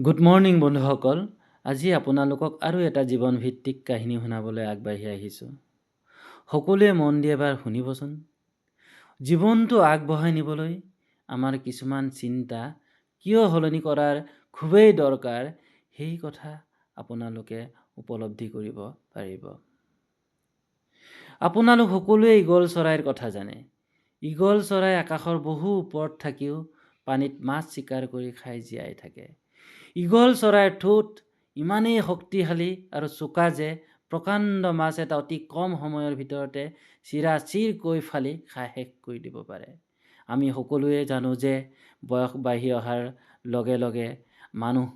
Good morning বন্ধুসকল। আজি আপোনালোকক আৰু এটা জীৱনভিত্তিক কাহিনী শুনাবলৈ আগবাঢ়ি আহিছোঁ। সকলোৱে মন দি এবাৰ শুনিবচোন। জীৱনটো আগবঢ়াই নিবলৈ আমাৰ কিছুমান চিন্তা কিয় সলনি কৰাৰ খুবেই দৰকাৰ, সেই কথা আপোনালোকে উপলব্ধি কৰিব পাৰিব। আপোনালোক সকলোৱে ঈগল চৰাইৰ কথা জানে। ঈগল চৰাই আকাশৰ বহু ওপৰত থাকিও পানীত মাছ চিকাৰ কৰি খাই জীয়াই থাকে। ঈগল চৰাইৰ ঠোঁট ইমানেই শক্তিশালী আৰু চোকা যে প্ৰকাণ্ড মাছ এটা অতি কম সময়ৰ ভিতৰতে চিৰাচিৰকৈ ফালি খাই শেষ কৰি দিব পাৰে। আমি সকলোৱে জানো যে বয়স বাঢ়ি অহাৰ লগে লগে মানুহ,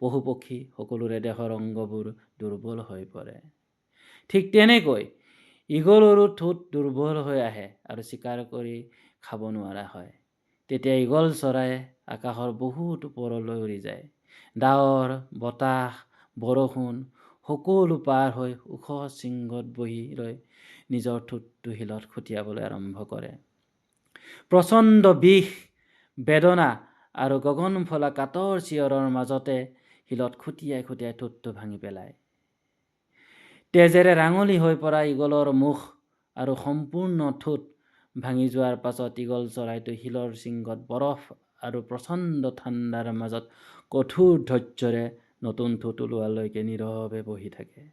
পশু পক্ষী সকলোৰে দেহৰ অংগবোৰ দুৰ্বল হৈ পৰে। ঠিক তেনেকৈ ঈগলৰো ঠোঁট দুৰ্বল হৈ আহে আৰু চিকাৰ কৰি খাব নোৱাৰা হয়। তেতিয়া ঈগল চৰাই আকাশৰ বহুত ওপৰলৈ উৰি যায়। ডাৱৰ, বতাহ, বৰষুণ সকলো পাৰ হৈ ওখ শৃংগত বহি লৈ নিজৰ ঠোঁটটো শিলত খুটিয়াবলৈ আৰম্ভ কৰে। প্ৰচণ্ড বিষ, বেদনা আৰু গগনফলা কাতৰ চিঞৰৰ মাজতে শিলত খুটিয়াই খুটিয়াই ঠোঁটটো ভাঙি পেলায়। তেজেৰে ৰাঙলী হৈ পৰা ঈগলৰ মুখ আৰু সম্পূৰ্ণ ঠোঁট ভাঙি যোৱাৰ পাছত ঈগল চৰাইটো শিলৰ শৃংগত বৰফ আৰু প্ৰচণ্ড ঠাণ্ডাৰ মাজত কঠোৰ ধৈৰ্য্যৰে নতুন ঠোঁট ওলোৱালৈকে নীৰৱে বহি থাকে।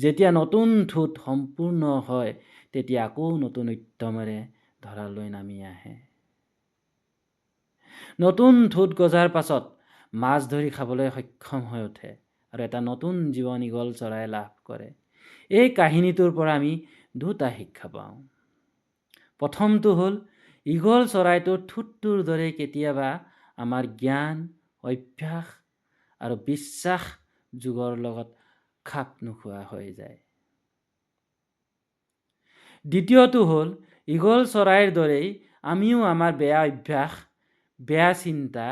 যেতিয়া নতুন ঠোঁট সম্পূৰ্ণ হয়, তেতিয়া আকৌ নতুন উদ্যমেৰে ধৰালৈ নামি আহে। নতুন ঠোঁট গজাৰ পাছত মাছ ধৰি খাবলৈ সক্ষম হৈ উঠে আৰু এটা নতুন জীৱন ঈগল চৰাই লাভ কৰে। এই কাহিনীটোৰ পৰা আমি দুটা শিক্ষা পাওঁ। প্ৰথমটো হ'ল, ঈগল চৰাইটোৰ ঠোঁটটোৰ দৰে কেতিয়াবা আমাৰ জ্ঞান, অভ্যাস আৰু বিশ্বাস যুগৰ লগত খাপ নোখোৱা হৈ যায়। দ্বিতীয়টো হ'ল, ঈগল চৰাইৰ দৰেই আমিও আমাৰ বেয়া অভ্যাস, বেয়া চিন্তা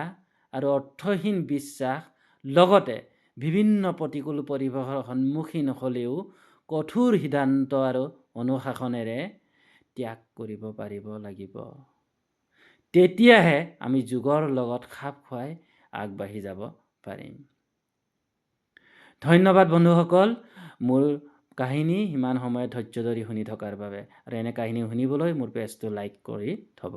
আৰু অৰ্থহীন বিশ্বাস লগতে বিভিন্ন প্ৰতিকূল পৰিৱেশৰ সন্মুখীন হ'লেও কঠোৰ সিদ্ধান্ত আৰু অনুশাসনেৰে ত্যাগ কৰিব পাৰিব লাগিব। তেতিয়াহে আমি যুগৰ লগত খাপ খুৱাই আগবাঢ়ি যাব পাৰিম। ধন্যবাদ বন্ধুসকল, মোৰ কাহিনী ইমান সময় ধৈৰ্য ধৰি শুনি থকাৰ বাবে। আৰু এনে কাহিনী শুনিবলৈ মোৰ পেজটো লাইক কৰি থ'ব।